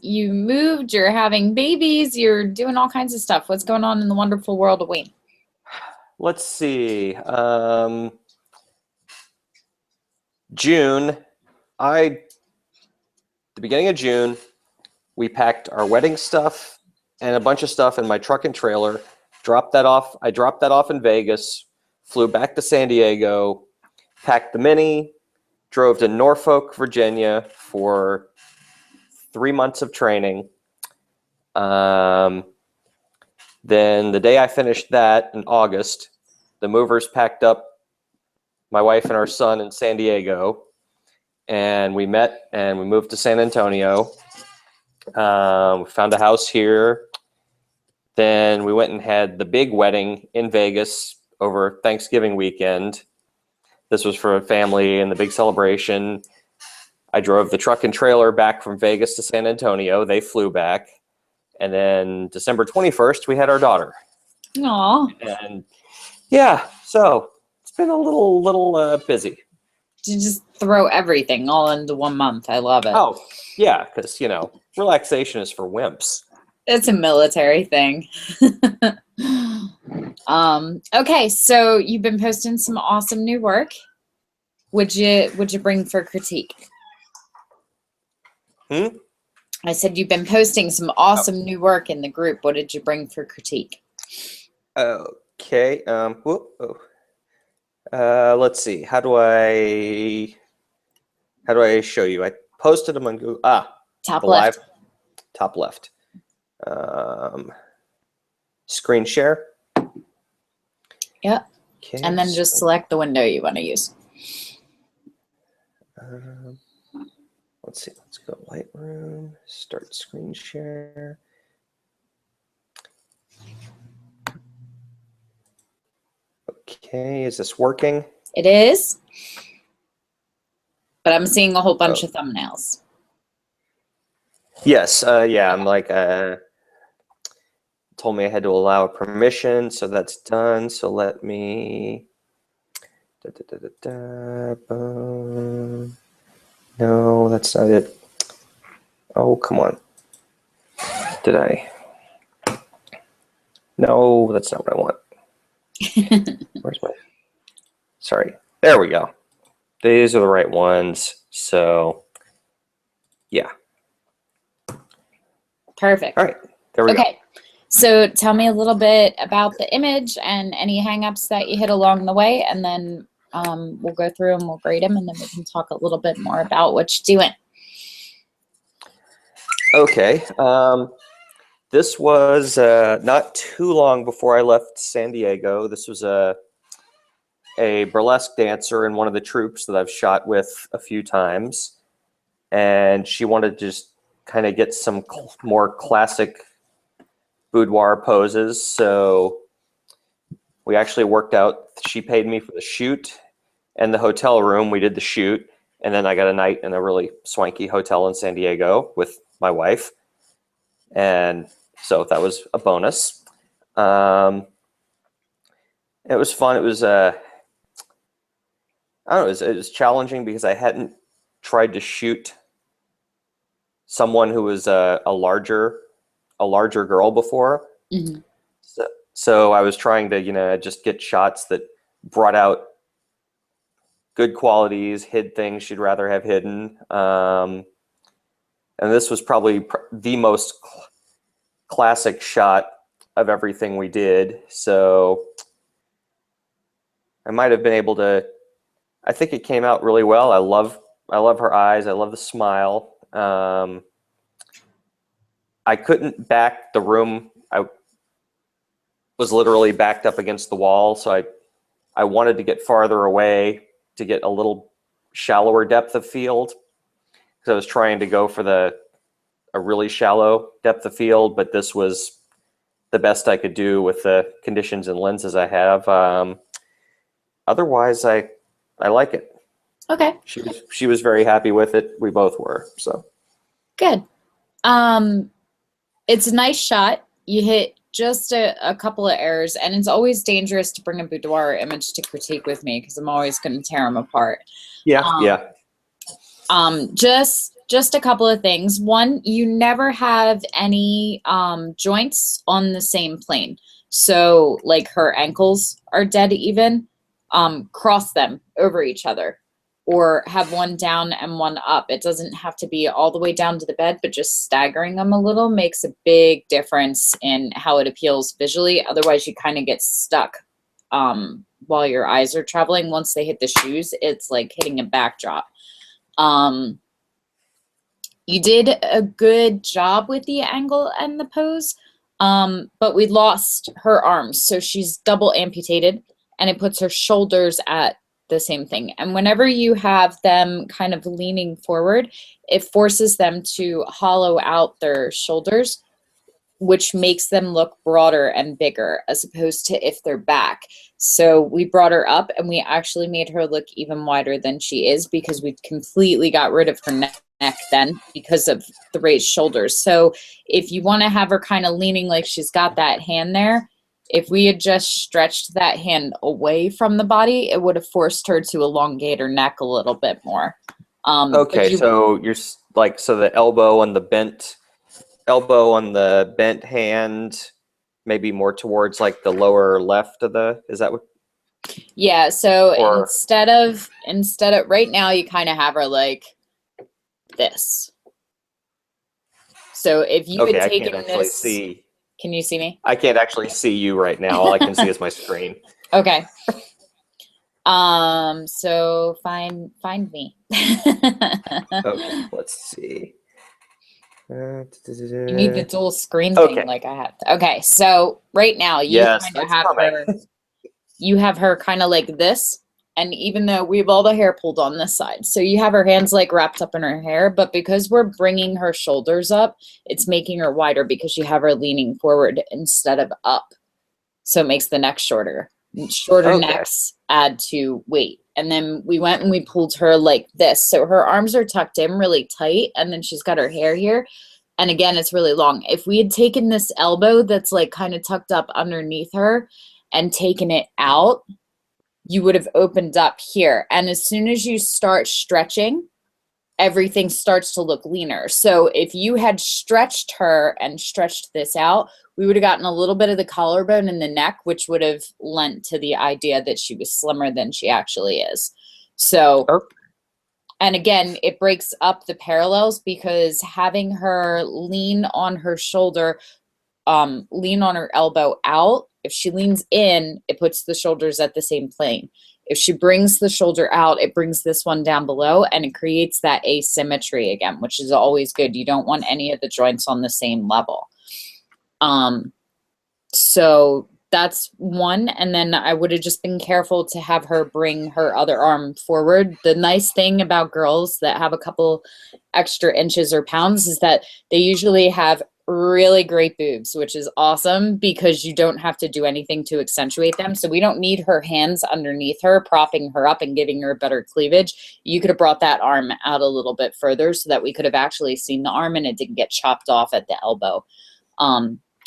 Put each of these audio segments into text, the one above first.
You moved, you're having babies, you're doing all kinds of stuff. What's going on in the wonderful world of Wayne? Let's see. June, the beginning of June, we packed our wedding stuff and a bunch of stuff in my truck and trailer. I dropped that off in Vegas, flew back to San Diego, packed the Mini, drove to Norfolk, Virginia for 3 months of training. Then the day I finished that in August, the movers packed up my wife and our son in San Diego, and we met and we moved to San Antonio. We found a house here. Then we went and had the big wedding in Vegas over Thanksgiving weekend. This was for a family and the big celebration. I drove the truck and trailer back from Vegas to San Antonio. They flew back. And then December 21st, we had our daughter. Aw. And yeah, so it's been a little busy. You just throw everything all into 1 month. I love it. Oh, yeah, because, relaxation is for wimps. It's a military thing. Okay, so you've been posting some awesome new work. Would you bring for critique? I said you've been posting some awesome new work in the group. What did you bring for critique? Okay. Let's see. How do I show you? I posted them on Google. Top left. Top left. Screen share. Yep. Okay. And then just select the window you want to use. Let's see. Let's go Lightroom. Start screen share. Okay, is this working? It is. But I'm seeing a whole bunch of thumbnails. Yes, yeah, I'm like, told me I had to allow a permission, so that's done. So let me, boom. No, that's not it. Oh, come on. No, that's not what I want. Where's my, sorry, there we go. These are the right ones, so yeah. Perfect. All right, there we go. Okay, so tell me a little bit about the image and any hangups that you hit along the way, and then we'll go through and we'll grade them, and then we can talk a little bit more about what you're doing. Okay, this was not too long before I left San Diego. This was a burlesque dancer in one of the troops that I've shot with a few times, and she wanted to just kind of get some more classic boudoir poses. So we actually worked out, she paid me for the shoot and the hotel room. We did the shoot, and then I got a night in a really swanky hotel in San Diego with my wife. And so that was a bonus. It was fun. It was, I don't know, it was challenging because I hadn't tried to shoot someone who was a larger girl before. Mm-hmm. So I was trying to, just get shots that brought out good qualities, hid things she'd rather have hidden. And this was probably the most classic shot of everything we did. So I might have been able to, I think it came out really well. I love her eyes. I love the smile. I couldn't back the room. I was literally backed up against the wall, so I wanted to get farther away to get a little shallower depth of field, because I was trying to go for a really shallow depth of field, but this was the best I could do with the conditions and lenses I have. Otherwise, I like it. Okay. She was very happy with it. We both were. So good. It's a nice shot. You hit just a couple of errors, and it's always dangerous to bring a boudoir image to critique with me because I'm always going to tear them apart. Yeah, yeah. Just just a couple of things. One, you never have any joints on the same plane. So like her ankles are dead even, cross them over each other or have one down and one up. It doesn't have to be all the way down to the bed, but just staggering them a little makes a big difference in how it appeals visually. Otherwise, you kind of get stuck while your eyes are traveling. Once they hit the shoes, it's like hitting a backdrop. You did a good job with the angle and the pose, but we lost her arms. So she's double amputated and it puts her shoulders at the same thing. And whenever you have them kind of leaning forward, it forces them to hollow out their shoulders, which makes them look broader and bigger as opposed to if they're back. So we brought her up and we actually made her look even wider than she is because we completely got rid of her neck then because of the raised shoulders. So if you want to have her kind of leaning like she's got that hand there, if we had just stretched that hand away from the body, it would have forced her to elongate her neck a little bit more. Okay, so you're like, so the elbow on the bent hand, maybe more towards like the lower left of the, is that what? Yeah, so Or, instead of right now you kind of have her like this. So if you okay, had I taken can't actually this, see. can you see me? I can't actually see you right now. All I can see is my screen. Okay. So find me. Okay, let's see. You need the dual screen thing Okay. like I have. Okay, so right now you Yes, kind of that's have coming. her, you have her kind of like this. And even though we have all the hair pulled on this side, so you have her hands like wrapped up in her hair, but because we're bringing her shoulders up, it's making her wider because you have her leaning forward instead of up. So it makes the neck shorter. Shorter Okay. necks add to weight. And then we went and we pulled her like this. So her arms are tucked in really tight, and then she's got her hair here. And again, it's really long. If we had taken this elbow that's like kind of tucked up underneath her and taken it out, you would have opened up here. And as soon as you start stretching, everything starts to look leaner. So if you had stretched her and stretched this out, we would have gotten a little bit of the collarbone in the neck, which would have lent to the idea that she was slimmer than she actually is. So, and again, it breaks up the parallels because having her lean on her shoulder, lean on her elbow out. If she leans in, it puts the shoulders at the same plane. If she brings the shoulder out, it brings this one down below and it creates that asymmetry again, which is always good. You don't want any of the joints on the same level. So that's one. And then I would have just been careful to have her bring her other arm forward. The nice thing about girls that have a couple extra inches or pounds is that they usually have really great boobs, which is awesome because you don't have to do anything to accentuate them. So we don't need her hands underneath her, propping her up and giving her better cleavage. You could have brought that arm out a little bit further so that we could have actually seen the arm and it didn't get chopped off at the elbow.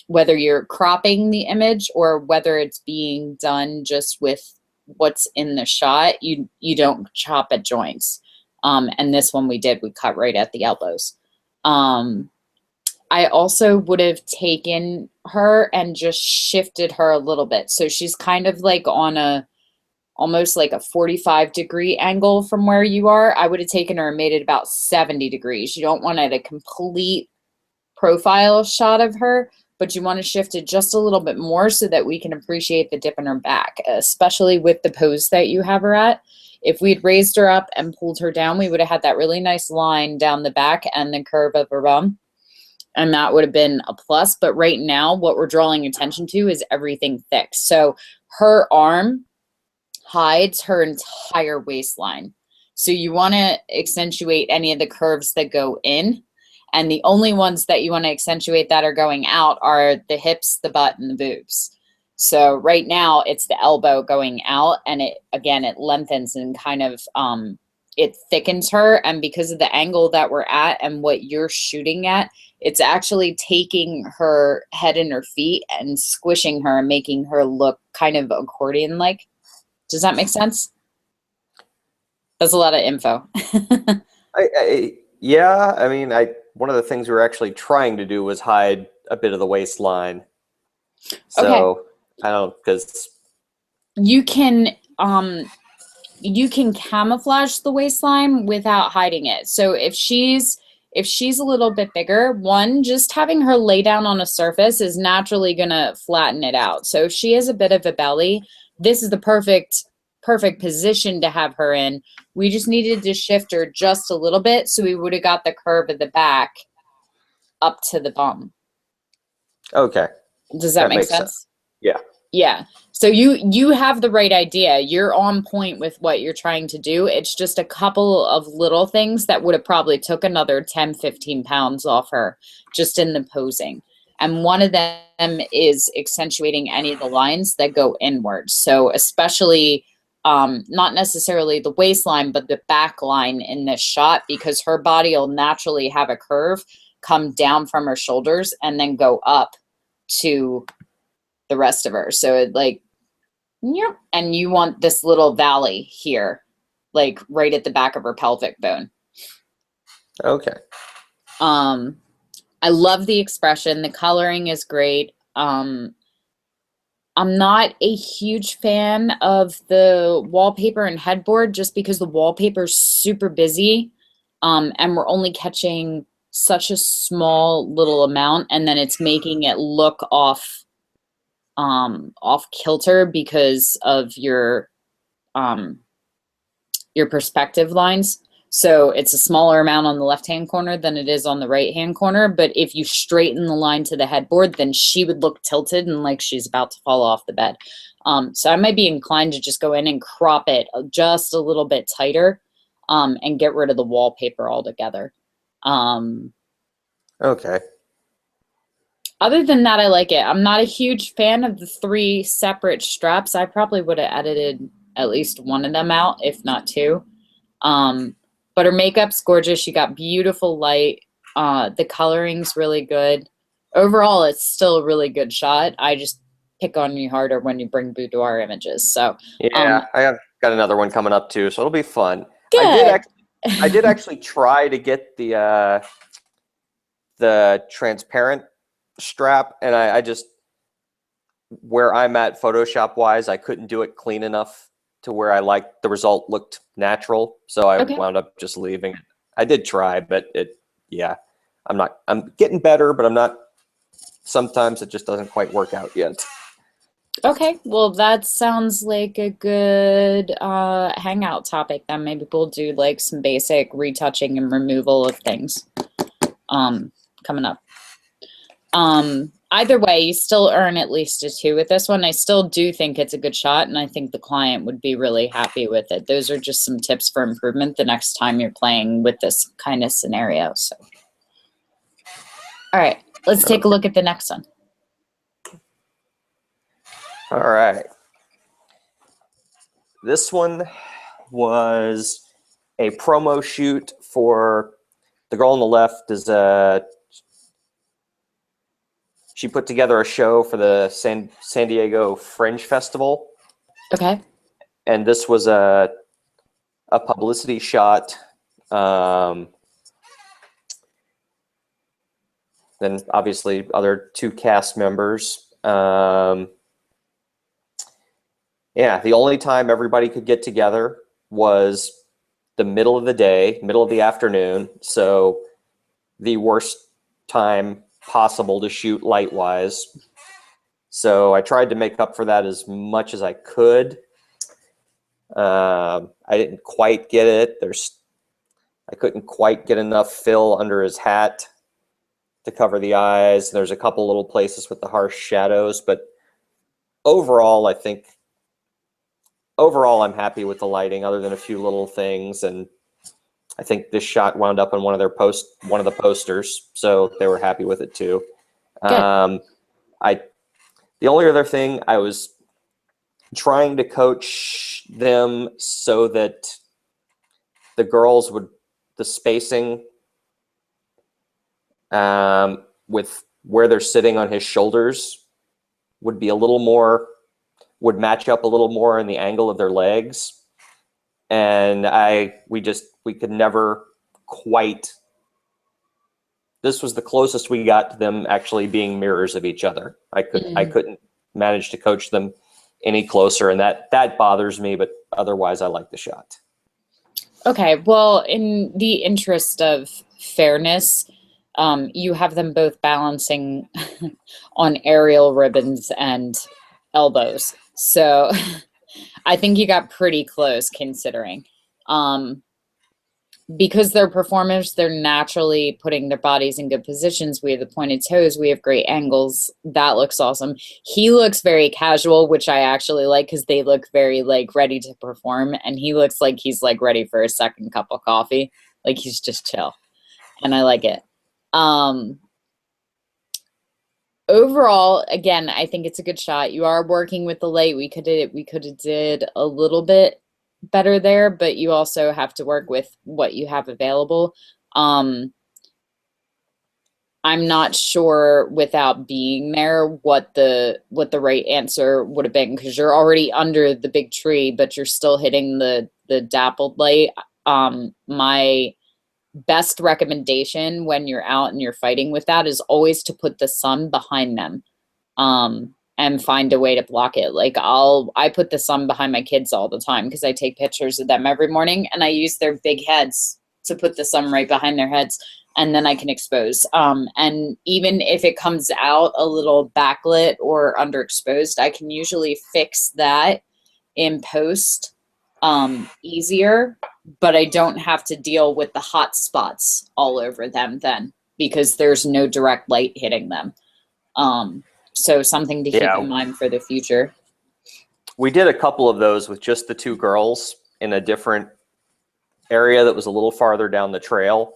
Whether you're cropping the image or whether it's being done just with what's in the shot, you don't chop at joints. And this one we did, we cut right at the elbows. I also would have taken her and just shifted her a little bit. So she's kind of like on a, almost like a 45-degree angle from where you are. I would have taken her and made it about 70 degrees. You don't want a complete profile shot of her, but you want to shift it just a little bit more so that we can appreciate the dip in her back, especially with the pose that you have her at. If we'd raised her up and pulled her down, we would have had that really nice line down the back and the curve of her bum. And that would have been a plus. But right now, what we're drawing attention to is everything thick. So her arm hides her entire waistline. So you want to accentuate any of the curves that go in. And the only ones that you want to accentuate that are going out are the hips, the butt, and the boobs. So right now, it's the elbow going out. And it, again, it lengthens and kind of, it thickens her. And because of the angle that we're at and what you're shooting at, it's actually taking her head and her feet and squishing her and making her look kind of accordion-like. Does that make sense? That's a lot of info. Yeah, I mean, one of the things we were actually trying to do was hide a bit of the waistline. Okay. So I don't, because You can you can camouflage the waistline without hiding it. So if she's a little bit bigger, one, just having her lay down on a surface is naturally going to flatten it out. So if she has a bit of a belly, this is the perfect position to have her in. We just needed to shift her just a little bit so we would have got the curve of the back up to the bum. okay, Does that that make makes sense. sense? Yeah. Yeah. So you have the right idea. You're on point with what you're trying to do. It's just a couple of little things that would have probably took another 10, 15 pounds off her just in the posing. And one of them is accentuating any of the lines that go inwards. So especially not necessarily the waistline, but the back line in this shot, because her body will naturally have a curve come down from her shoulders and then go up to the rest of her. So it like, yep. And you want this little valley here, like right at the back of her pelvic bone. Okay. I love the expression. The coloring is great. I'm not a huge fan of the wallpaper and headboard just because the wallpaper is super busy. And we're only catching such a small little amount, and then it's making it look off kilter because of your perspective lines. So it's a smaller amount on the left hand corner than it is on the right hand corner. But if you straighten the line to the headboard, then she would look tilted and like she's about to fall off the bed. So I might be inclined to just go in and crop it just a little bit tighter, and get rid of the wallpaper altogether. Okay. Other than that, I like it. I'm not a huge fan of the 3 separate straps. I probably would have edited at least one of them out, if not 2. But her makeup's gorgeous. She got beautiful light. The coloring's really good. Overall, it's still a really good shot. I just pick on you harder when you bring boudoir images. So, Yeah, I have got another one coming up too, so it'll be fun. good. I did actually try to get the transparent strap, and I just, where I'm at Photoshop wise, I couldn't do it clean enough to where I liked the result looked natural, so I Okay. wound up just leaving it. I did try, but yeah, I'm getting better, but I'm not, sometimes it just doesn't quite work out yet. Okay, well, that sounds like a good hangout topic then. Maybe we'll do like some basic retouching and removal of things coming up. Either way, you still earn at least a 2 with this one. I still do think it's a good shot, and I think the client would be really happy with it. Those are just some tips for improvement the next time you're playing with this kind of scenario. So, all right, let's take a look at the next one. All right. This one was a promo shoot for the girl on the left is she put together a show for the San Diego Fringe Festival. Okay. And this was a publicity shot. Then obviously other 2 cast members. Yeah, the only time everybody could get together was the middle of the day, middle of the afternoon. So the worst time possible to shoot light-wise. So I tried to make up for that as much as I could. I didn't quite get it. I couldn't quite get enough fill under his hat to cover the eyes. There's a couple little places with the harsh shadows, but overall, I'm happy with the lighting, other than a few little things. And I think this shot wound up on one of the posters, so they were happy with it too. Good. The only other thing, I was trying to coach them so that the girls would, the spacing with where they're sitting on his shoulders would be a little more, would match up a little more in the angle of their legs. And we could never quite this was the closest we got to them actually being mirrors of each other. I couldn't manage to coach them any closer, and that bothers me, but otherwise I like the shot. Okay, well, in the interest of fairness, you have them both balancing on aerial ribbons and elbows. So I think you got pretty close considering. Because they're performers, they're naturally putting their bodies in good positions. We have the pointed toes, we have great angles. That looks awesome. He looks very casual, which I actually like because they look very like ready to perform, and he looks like he's like ready for a second cup of coffee. Like he's just chill. And I like it. Overall, again, I think it's a good shot. You are working with the light. We could have did a little bit better there, but you also have to work with what you have available. I'm not sure without being there what the right answer would have been, because you're already under the big tree, but you're still hitting the dappled light. My best recommendation when you're out and you're fighting with that is always to put the sun behind them, and find a way to block it. Like I put the sun behind my kids all the time because I take pictures of them every morning, and I use their big heads to put the sun right behind their heads, and then I can expose. And even if it comes out a little backlit or underexposed, I can usually fix that in post easier, but I don't have to deal with the hot spots all over them then, because there's no direct light hitting them. So something to keep in mind for the future. We did a couple of those with just the two girls in a different area that was a little farther down the trail,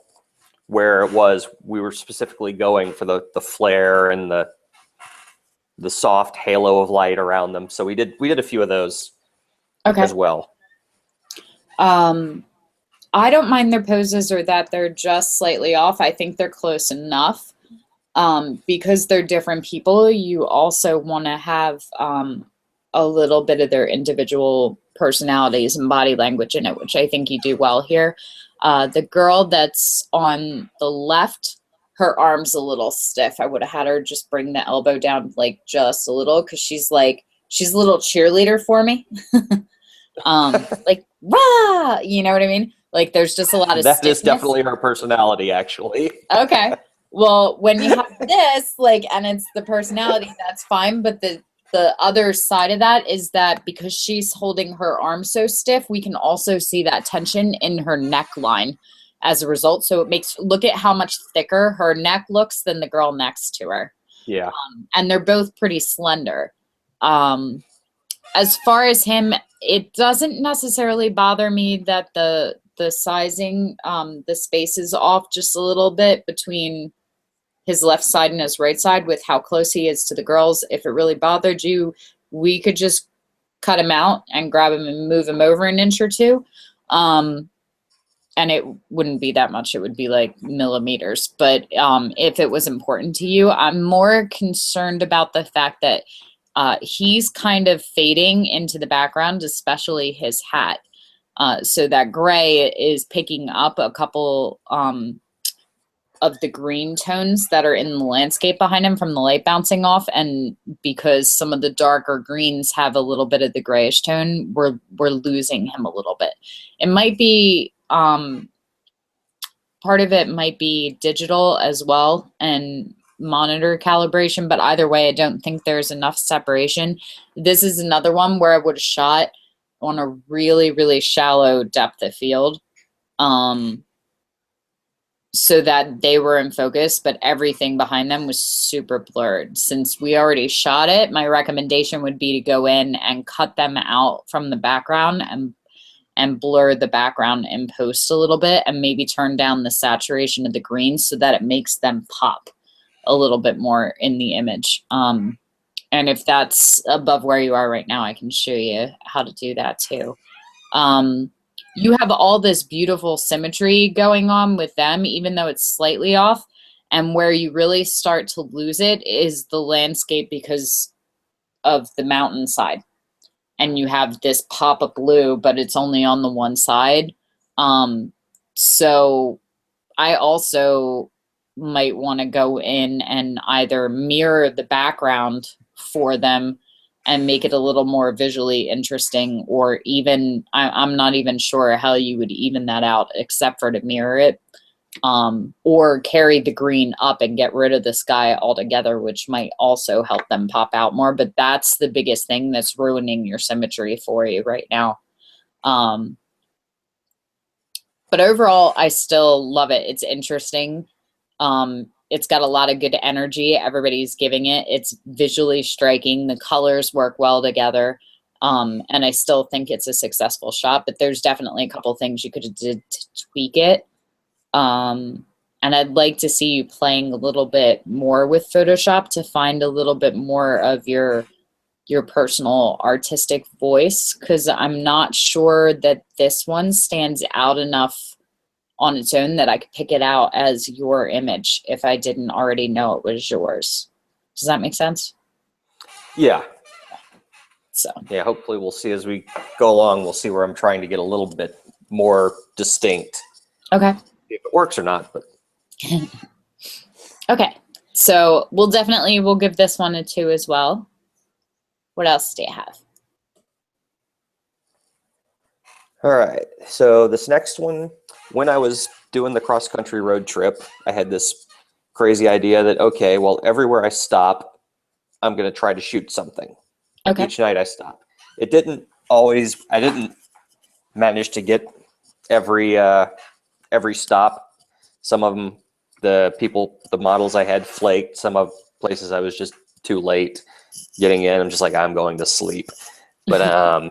where we were specifically going for the flare and the soft halo of light around them. So we did a few of those as well. I don't mind their poses or that they're just slightly off. I think they're close enough. Because they're different people, you also want to have a little bit of their individual personalities and body language in it, which I think you do well here. The girl that's on the left, her arm's a little stiff. I would have had her just bring the elbow down like just a little, because she's a little cheerleader for me. Like, rah, you know what I mean? Like there's just a lot of that stiffness. Is definitely her personality, actually. Okay. Well, when you have this, like, and it's the personality, that's fine. But the other side of that is that because she's holding her arm so stiff, we can also see that tension in her neckline as a result. So look at how much thicker her neck looks than the girl next to her. Yeah. And they're both pretty slender. As far as him, it doesn't necessarily bother me that the sizing, the space is off just a little bit between his left side and his right side with how close he is to the girls. If it really bothered you, we could just cut him out and grab him and move him over an inch or two. And it wouldn't be that much. It would be like millimeters. But if it was important to you, I'm more concerned about the fact that he's kind of fading into the background, especially his hat. So that gray is picking up a couple of the green tones that are in the landscape behind him from the light bouncing off, and because some of the darker greens have a little bit of the grayish tone, we're losing him a little bit. It might be part of it might be digital as well and monitor calibration, but either way, I don't think there's enough separation. This is another one where I would have shot on a really, really shallow depth of field, so that they were in focus, but everything behind them was super blurred. Since we already shot it, my recommendation would be to go in and cut them out from the background and blur the background in post a little bit, and maybe turn down the saturation of the greens so that it makes them pop a little bit more in the image. And if that's above where you are right now, I can show you how to do that too. You have all this beautiful symmetry going on with them, even though it's slightly off. And where you really start to lose it is the landscape because of the mountainside. And you have this pop of blue, but it's only on the one side. So I also might want to go in and either mirror the background for them and make it a little more visually interesting, or even, I'm not even sure how you would even that out except for to mirror it, or carry the green up and get rid of the sky altogether, which might also help them pop out more. But that's the biggest thing that's ruining your symmetry for you right now. But overall, I still love it. It's interesting. It's got a lot of good energy. Everybody's giving it. It's visually striking. The colors work well together. And I still think it's a successful shot, but there's definitely a couple things you could have did to tweak it. And I'd like to see you playing a little bit more with Photoshop to find a little bit more of your personal artistic voice, because I'm not sure that this one stands out enough on its own that I could pick it out as your image if I didn't already know it was yours. Does that make sense? Yeah. So Yeah, hopefully we'll see as we go along, we'll see where I'm trying to get a little bit more distinct. okay. If it works or not, but Okay, so we'll give this one a 2 as well. What else do you have? all right. So this next one, when I was doing the cross-country road trip, I had this crazy idea that, okay, well, everywhere I stop, I'm going to try to shoot something. Okay. Each night I stop. It didn't always, I didn't manage to get every stop. Some of them, the models I had flaked. Some of places I was just too late getting in. I'm just like, I'm going to sleep. But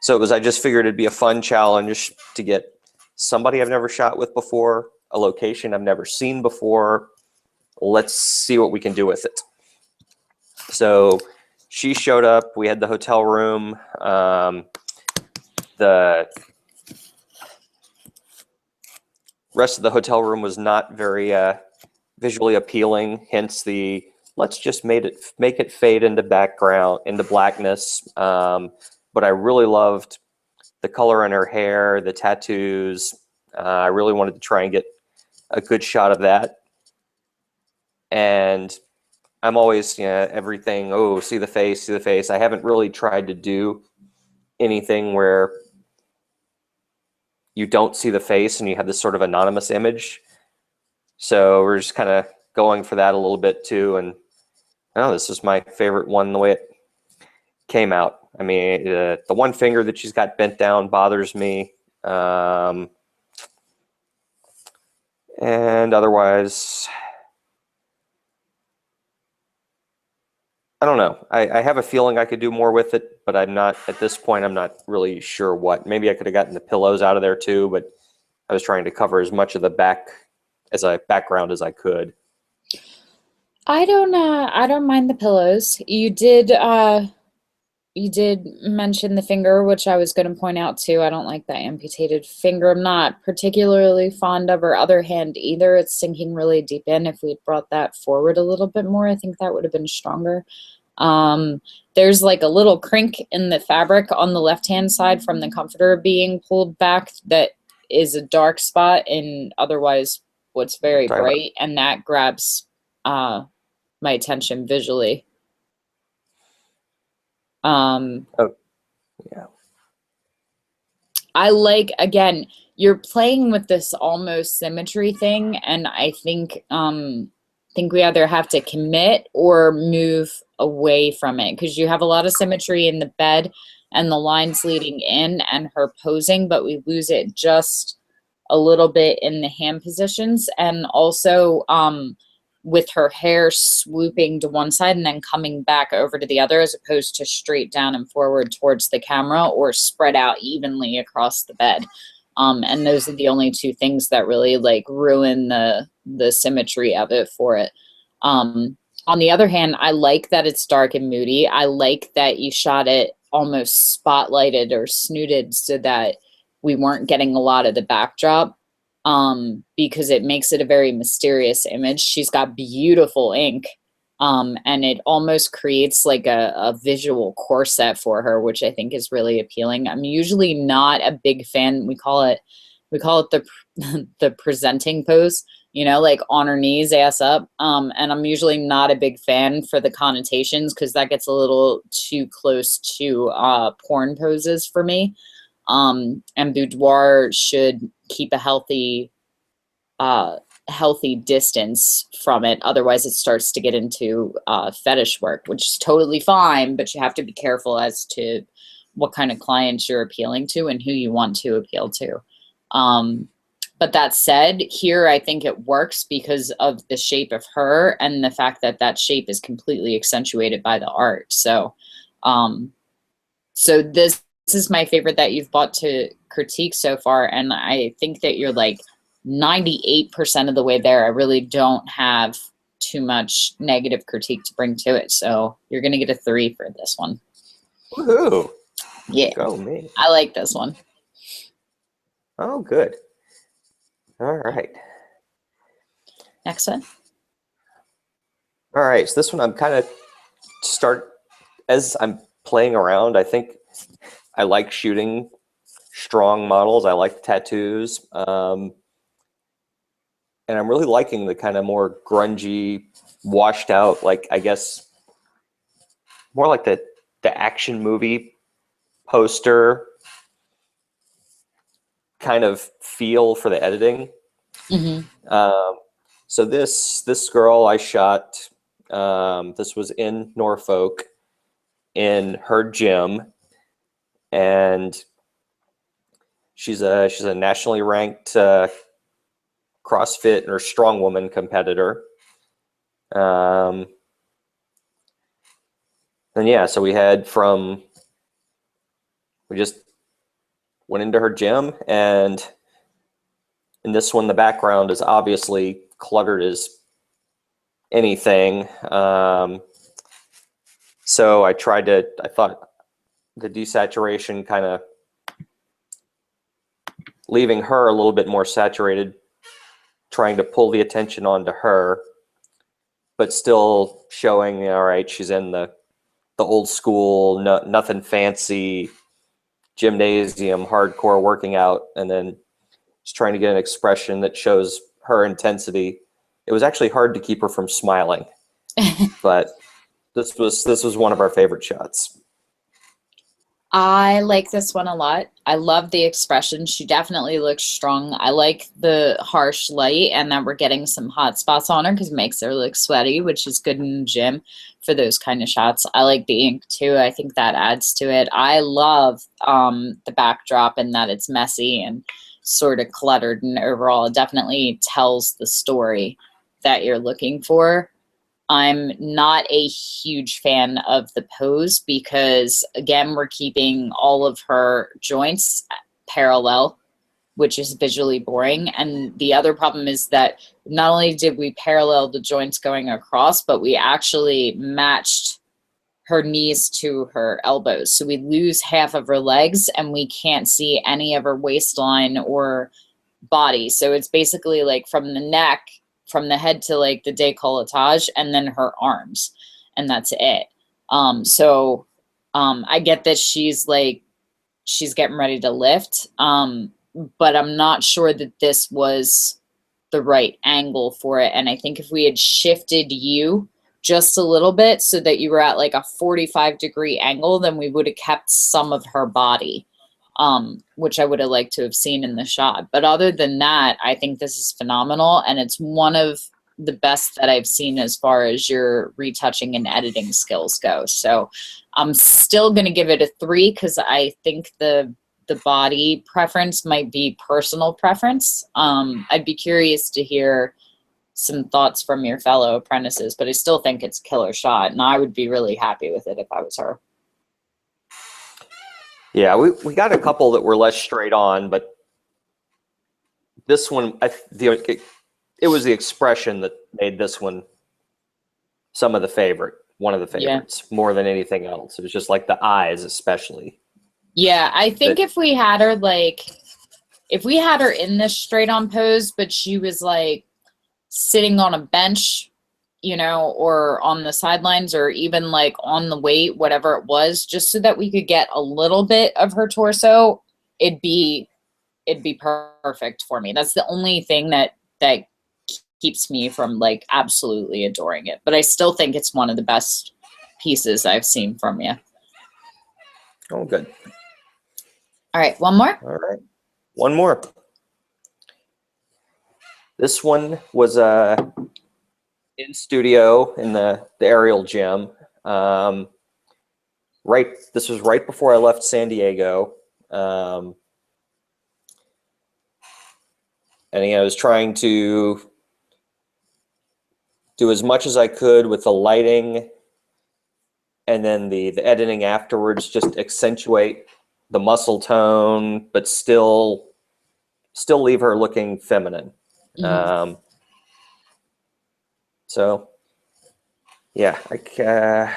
so it was, I just figured it'd be a fun challenge to get somebody I've never shot with before, a location I've never seen before. Let's see what we can do with it. So she showed up. We had the hotel room. The rest of the hotel room was not very visually appealing. Hence the let's just make it fade into background, into blackness. But I really loved the color in her hair, the tattoos. I really wanted to try and get a good shot of that. And I'm always, everything, oh, see the face, see the face. I haven't really tried to do anything where you don't see the face and you have this sort of anonymous image. So we're just kind of going for that a little bit too. And this is my favorite one, the way it came out. I mean, the one finger that she's got bent down bothers me. And otherwise, I don't know. I have a feeling I could do more with it, but I'm not, at this point, I'm not really sure what. Maybe I could have gotten the pillows out of there too, but I was trying to cover as much of the background as I could. I don't mind the pillows. You did mention the finger, which I was going to point out too. I don't like that amputated finger. I'm not particularly fond of her other hand either. It's sinking really deep in. If we'd brought that forward a little bit more, I think that would have been stronger. There's like a little crink in the fabric on the left-hand side from the comforter being pulled back that is a dark spot in otherwise what's very bright, and that grabs my attention visually. Oh, yeah. I like, again, you're playing with this almost symmetry thing, and I think we either have to commit or move away from it, because you have a lot of symmetry in the bed and the lines leading in and her posing, but we lose it just a little bit in the hand positions, and also with her hair swooping to one side and then coming back over to the other, as opposed to straight down and forward towards the camera or spread out evenly across the bed. And those are the only two things that really like ruin the symmetry of it for it. On the other hand, I like that it's dark and moody. I like that you shot it almost spotlighted or snooted so that we weren't getting a lot of the backdrop. Because it makes it a very mysterious image. She's got beautiful ink, and it almost creates like a visual corset for her, which I think is really appealing. I'm usually not a big fan. We call it the the presenting pose. you know, like on her knees, ass up. And I'm usually not a big fan for the connotations because that gets a little too close to porn poses for me. And boudoir should keep a uh, healthy distance from it. Otherwise, it starts to get into fetish work, which is totally fine, but you have to be careful as to what kind of clients you're appealing to and who you want to appeal to. But that said, here I think it works because of the shape of her and the fact that that shape is completely accentuated by the art. So, so this is my favorite that you've bought to critique so far, and I think that you're like 98% of the way there. I really don't have too much negative critique to bring to it, so you're gonna get a 3 for this one. Woohoo! Yeah, Go me. I like this one. Oh, good. All right. Next one. All right. So this one I'm kind of as I'm playing around. I think I like shooting strong models. I like tattoos. And I'm really liking the kind of more grungy, washed out, like, I guess, more like the action movie poster kind of feel for the editing. So this girl I shot, this was in Norfolk in her gym, and she's a nationally ranked CrossFit or strongwoman competitor. And yeah, so we just went into her gym, and in this one, the background is obviously cluttered as anything. So I thought the desaturation kind of leaving her a little bit more saturated, trying to pull the attention onto her, but still showing, all right, she's in the old school, nothing fancy, gymnasium, hardcore working out, and then just trying to get an expression that shows her intensity. It was actually hard to keep her from smiling, but this was one of our favorite shots. I like this one a lot. I love the expression. She definitely looks strong. I like the harsh light and that we're getting some hot spots on her because it makes her look sweaty, which is good in the gym for those kind of shots. I like the ink too. I think that adds to it. I love the backdrop and that it's messy and sort of cluttered, and overall it definitely tells the story that you're looking for. I'm not a huge fan of the pose because, again, we're keeping all of her joints parallel, which is visually boring. And the other problem is that not only did we parallel the joints going across, but we actually matched her knees to her elbows. So we lose half of her legs and we can't see any of her waistline or body. So it's basically like from the neck, from the head to like the décolletage, and then her arms, and that's it. I get that she's getting ready to lift, but I'm not sure that this was the right angle for it. And I think if we had shifted you just a little bit so that you were at like a 45-degree angle, then we would have kept some of her body, which I would have liked to have seen in the shot. But other than that, I think this is phenomenal, and it's one of the best that I've seen as far as your retouching and editing skills go. So I'm still going to give it a 3 because I think the body preference might be personal preference. I'd be curious to hear some thoughts from your fellow apprentices, but I still think it's a killer shot, and I would be really happy with it if I was her. Yeah, we got a couple that were less straight on, but this one, it was the expression that made this one one of the favorites, more than anything else. It was just like the eyes, especially. Yeah, I think if we had her in this straight on pose, but she was like sitting on a bench, you know, or on the sidelines, or even like on the weight, whatever it was, just so that we could get a little bit of her torso, it'd be perfect for me. That's the only thing that keeps me from like absolutely adoring it. But I still think it's one of the best pieces I've seen from you. Oh, good. All right, one more. All right, one more. This one was in studio in the aerial gym. This was right before I left San Diego. And I was trying to do as much as I could with the lighting, and then the editing afterwards, just accentuate the muscle tone, but still leave her looking feminine. Mm-hmm. So yeah, I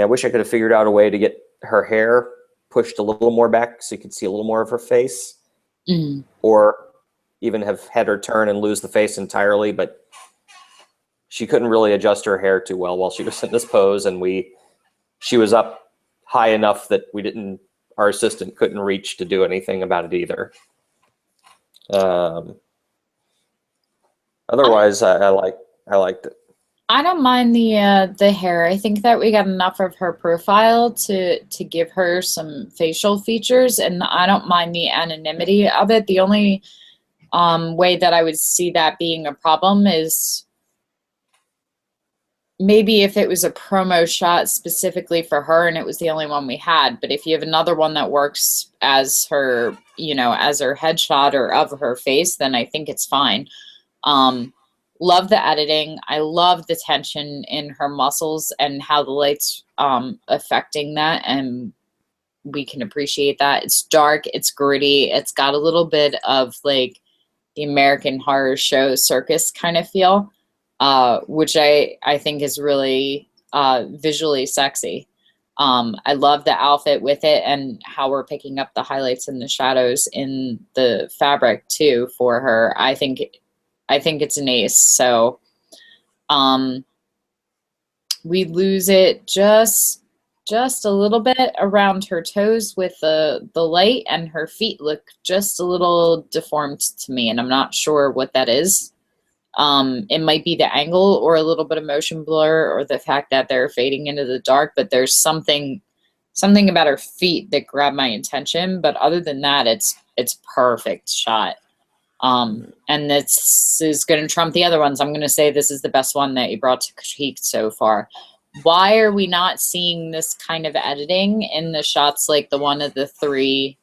wish I could have figured out a way to get her hair pushed a little more back so you could see a little more of her face, Mm-hmm. or even have had her turn and lose the face entirely, but she couldn't really adjust her hair too well while she was in this pose, and she was up high enough that our assistant couldn't reach to do anything about it either. Otherwise, I liked it. I don't mind the hair. I think that we got enough of her profile to give her some facial features, and I don't mind the anonymity of it. The only way that I would see that being a problem is maybe if it was a promo shot specifically for her and it was the only one we had. But if you have another one that works as her, as her headshot or of her face, then I think it's fine. Love the editing. I love the tension in her muscles and how the light's affecting that, and we can appreciate that. It's dark, it's gritty, it's got a little bit of like the American Horror Show circus kind of feel, which I think is really visually sexy. I love the outfit with it and how we're picking up the highlights and the shadows in the fabric too for her. I think it's an ace. So we lose it just a little bit around her toes with the light, and her feet look just a little deformed to me, and I'm not sure what that is. It might be the angle or a little bit of motion blur or the fact that they're fading into the dark, but there's something about her feet that grabbed my attention. But other than that, it's perfect shot. And this is going to trump the other ones. I'm going to say this is the best one that you brought to critique so far. Why are we not seeing this kind of editing in the shots like the one of the three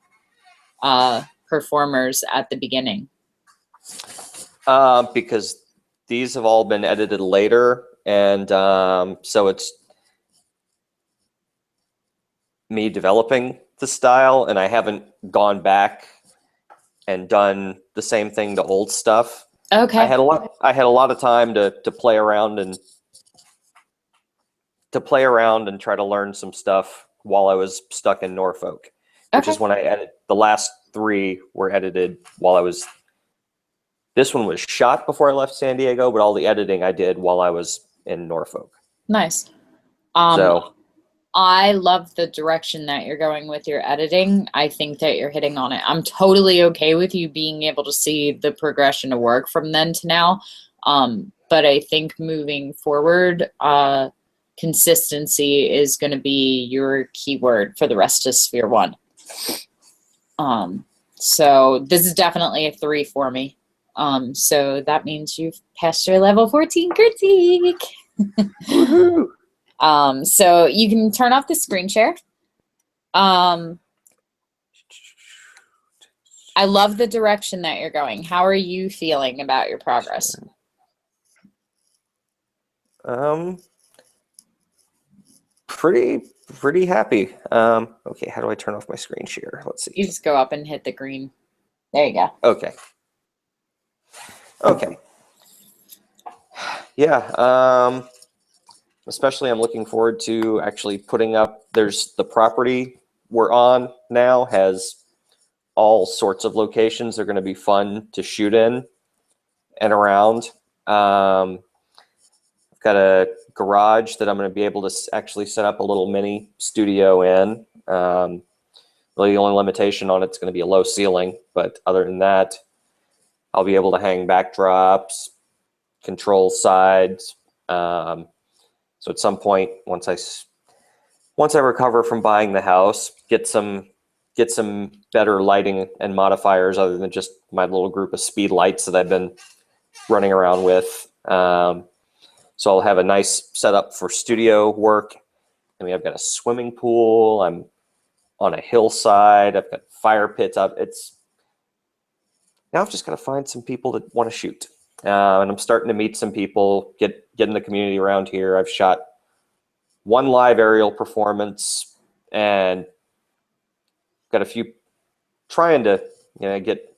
performers at the beginning? Because these have all been edited later, and so it's me developing the style, and I haven't gone back and done the same thing to old stuff. Okay. I had a lot of time to play around and try to learn some stuff while I was stuck in Norfolk, which is when I edited. The last three were edited while I was. This one was shot before I left San Diego, but all the editing I did while I was in Norfolk. Nice. So I love the direction that you're going with your editing. I think that you're hitting on it. I'm totally okay with you being able to see the progression of work from then to now. But I think moving forward, consistency is going to be your keyword for the rest of Sphere 1. So this is definitely a 3 for me. So that means you've passed your level 14 critique. Woohoo! So you can turn off the screen share. I love the direction that you're going. How are you feeling about your progress? Pretty happy. Okay, how do I turn off my screen share? Let's see. You just go up and hit the green. There you go. Okay. Yeah. Especially I'm looking forward to actually putting up, there's the property we're on now has all sorts of locations. They're going to be fun to shoot in and around. I've got a garage that I'm going to be able to actually set up a little mini studio in. Really the only limitation on it's going to be a low ceiling, but other than that, I'll be able to hang backdrops, control sides. So at some point, once I recover from buying the house, get some better lighting and modifiers other than just my little group of speed lights that I've been running around with. So I'll have a nice setup for studio work. I mean, I've got a swimming pool. I'm on a hillside. I've got fire pits up. Now I've just got to find some people that want to shoot. And I'm starting to meet some people, get in the community around here. I've shot one live aerial performance and got a few trying to get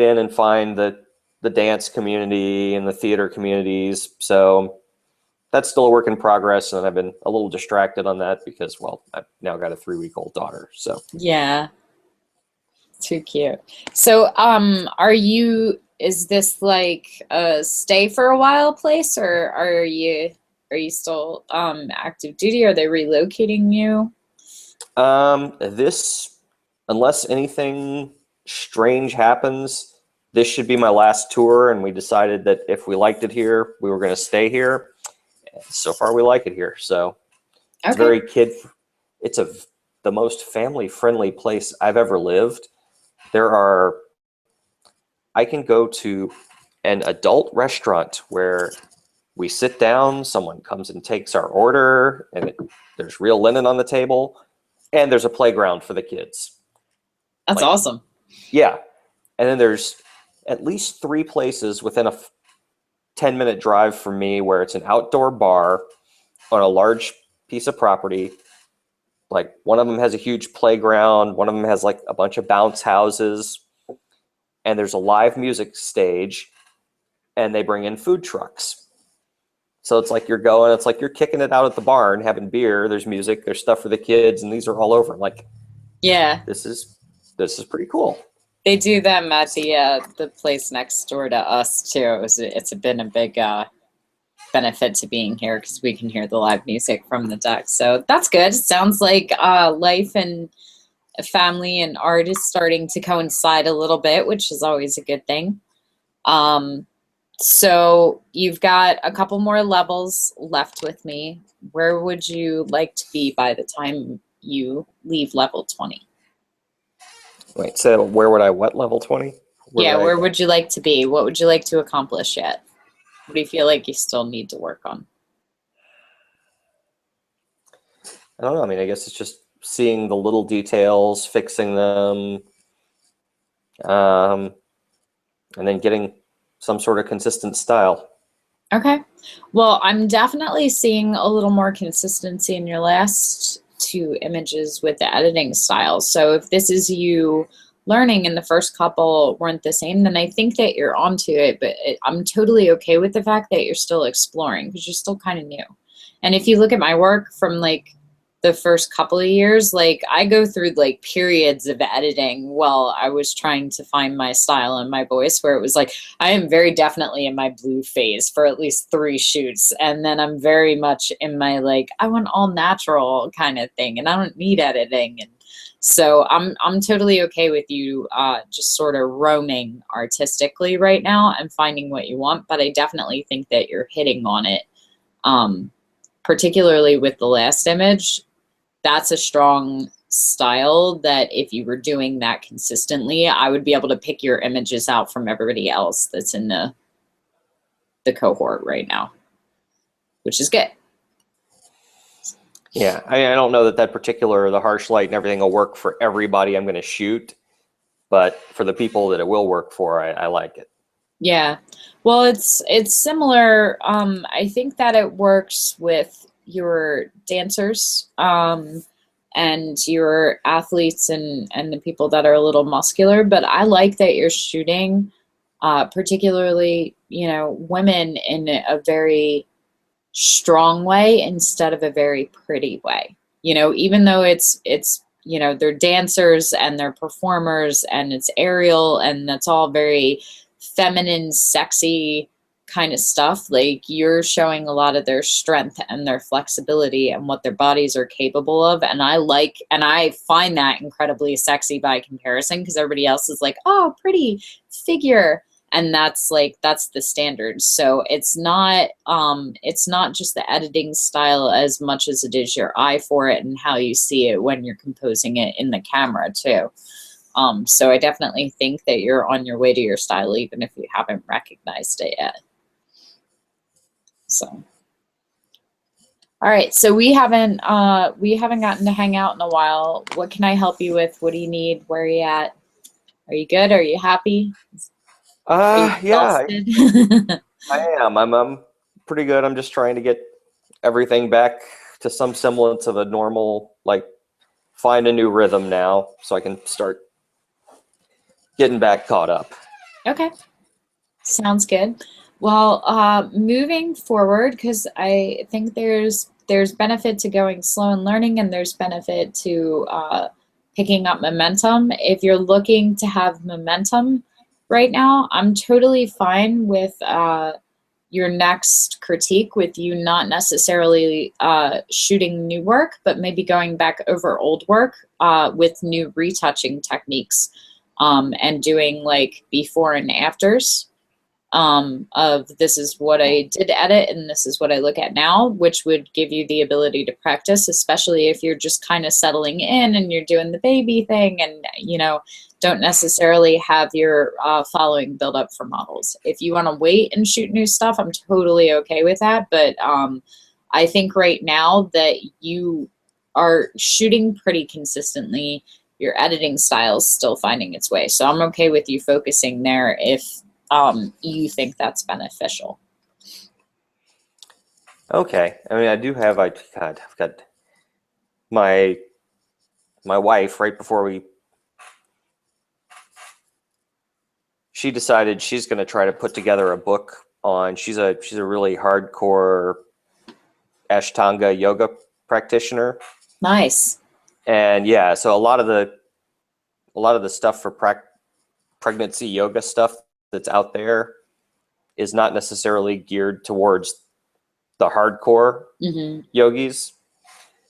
in and find the dance community and the theater communities. So that's still a work in progress, and I've been a little distracted on that because, well, I've now got a 3-week-old daughter. So Yeah, too cute. So, is this like a stay for a while place, or are you still active duty? Are they relocating you? This, unless anything strange happens, this should be my last tour, and we decided that if we liked it here, we were going to stay here. And so far, we like it here. So it's Okay. very it's the most family-friendly place I've ever lived. I can go to an adult restaurant where we sit down, someone comes and takes our order, and there's real linen on the table, and there's a playground for the kids. That's awesome. Yeah. And then there's at least 3 places within a 10-minute drive from me where it's an outdoor bar on a large piece of property. Like, one of them has a huge playground, one of them has like a bunch of bounce houses, and there's a live music stage, and they bring in food trucks. So it's like it's like you're kicking it out at the barn, having beer, there's music, there's stuff for the kids, and these are all over. Like, Yeah, this is pretty cool. they do them at the place next door to us too. It's been a big benefit to being here because we can hear the live music from the deck. So that's good. Sounds like life and family and art is starting to coincide a little bit, which is always a good thing. So you've got a couple more levels left with me. Where would you like to be by the time you leave level 20? Wait, so where would I, what, level 20? Where would you like to be? What would you like to accomplish yet? What do you feel like you still need to work on? I don't know. I mean, I guess it's just seeing the little details, fixing them, and then getting some sort of consistent style. Okay. Well, I'm definitely seeing a little more consistency in your last 2 images with the editing style. So if this is you learning and the first couple weren't the same, then I think that you're onto it. But I'm totally okay with the fact that you're still exploring because you're still kind of new. And if you look at my work from like the first couple of years, like I go through like periods of editing while I was trying to find my style and my voice, where it was like I am very definitely in my blue phase for at least 3 shoots, and then I'm very much in my like I want all natural kind of thing and I don't need editing. And so I'm totally okay with you just sort of roaming artistically right now and finding what you want, but I definitely think that you're hitting on it. Particularly with the last image, that's a strong style that if you were doing that consistently, I would be able to pick your images out from everybody else that's in the cohort right now, which is good. Yeah, I don't know that particular, the harsh light and everything will work for everybody I'm going to shoot, but for the people that it will work for, I like it. Yeah, well, it's similar. I think that it works with your dancers and your athletes and the people that are a little muscular. But I like that you're shooting, particularly women in a very strong way instead of a very pretty way. Even though it's they're dancers and they're performers and it's aerial and that's all very feminine, sexy kind of stuff, like you're showing a lot of their strength and their flexibility and what their bodies are capable of. And I find that incredibly sexy by comparison, because everybody else is like, oh, pretty figure. And that's the standard. So it's not just the editing style as much as it is your eye for it and how you see it when you're composing it in the camera too. So I definitely think that you're on your way to your style, even if you haven't recognized it yet. So, all right. So we haven't gotten to hang out in a while. What can I help you with? What do you need? Where are you at? Are you good? Are you happy? Yeah, I am. I'm pretty good. I'm just trying to get everything back to some semblance of a normal, like, find a new rhythm now so I can start getting back caught up. Okay. Sounds good. Well, moving forward, because I think there's benefit to going slow and learning, and there's benefit to picking up momentum. If you're looking to have momentum right now, I'm totally fine with your next critique with you not necessarily shooting new work, but maybe going back over old work with new retouching techniques, and doing like before and afters of this is what I did edit and this is what I look at now, which would give you the ability to practice, especially if you're just kind of settling in and you're doing the baby thing and, you know, don't necessarily have your following build up for models. If you want to wait and shoot new stuff, I'm totally okay with that. But I think right now that you are shooting pretty consistently, your editing style is still finding its way. So I'm okay with you focusing there if you think that's beneficial. Okay. I mean, I've got my wife right before she decided she's going to try to put together a book on, she's a really hardcore Ashtanga yoga practitioner. Nice. And yeah, so a lot of the stuff for pregnancy yoga stuff that's out there is not necessarily geared towards the hardcore yogis.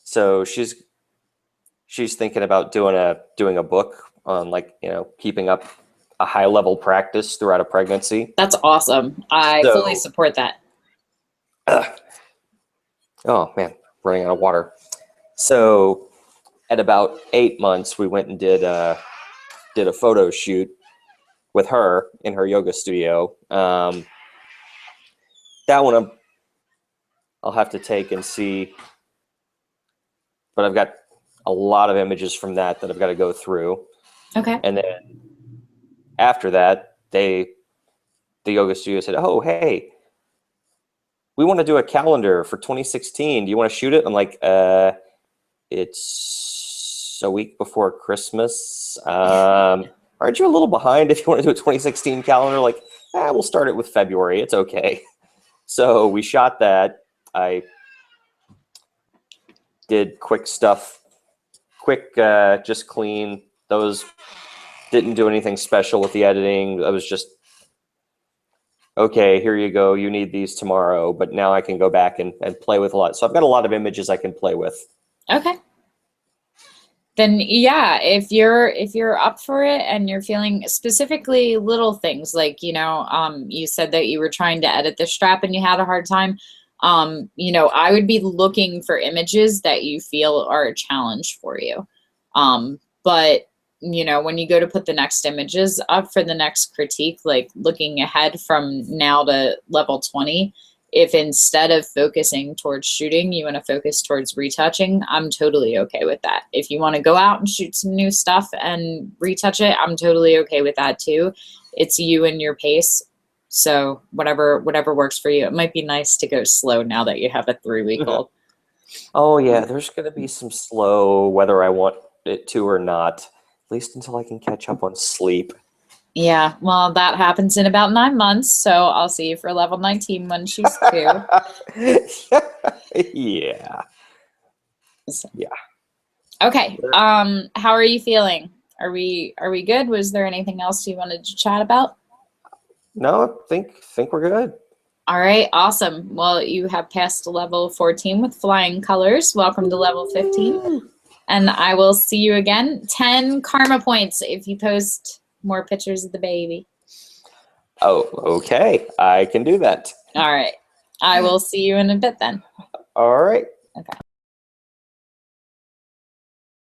So she's thinking about doing a book on, like, you know, keeping up a high level practice throughout a pregnancy. That's awesome. I fully support that. Oh man, running out of water. So at about 8 months, we went and did a photo shoot with her in her yoga studio. That one I'll have to take and see, but I've got a lot of images from that I've got to go through. Okay. And then after that, the yoga studio said, "Oh, hey, we want to do a calendar for 2016. Do you want to shoot it?" I'm like, it's a week before Christmas. Aren't you a little behind if you want to do a 2016 calendar? Like, we'll start it with February. It's okay. So we shot that. I did quick stuff, just clean. Those didn't do anything special with the editing. I was just, okay, here you go. You need these tomorrow. But now I can go back and play with a lot. So I've got a lot of images I can play with. Okay. Then yeah, if you're up for it and you're feeling specifically little things like, you know, you said that you were trying to edit the strap and you had a hard time. You know, I would be looking for images that you feel are a challenge for you. But you know, when you go to put the next images up for the next critique, like looking ahead from now to level 20, if instead of focusing towards shooting, you want to focus towards retouching, I'm totally okay with that. If you want to go out and shoot some new stuff and retouch it, I'm totally okay with that too. It's you and your pace. So whatever works for you. It might be nice to go slow now that you have a 3-week-old. Oh yeah, there's going to be some slow, whether I want it to or not, at least until I can catch up on sleep. Yeah, well, that happens in about 9 months, so I'll see you for level 19 when she's 2. Yeah. So. Yeah. Okay. How are you feeling? Are we good? Was there anything else you wanted to chat about? No, I think we're good. All right, awesome. Well, you have passed level 14 with flying colors. Welcome to level 15. And I will see you again. 10 karma points if you post more pictures of the baby. Oh, okay. I can do that. All right. I will see you in a bit then. All right. Okay.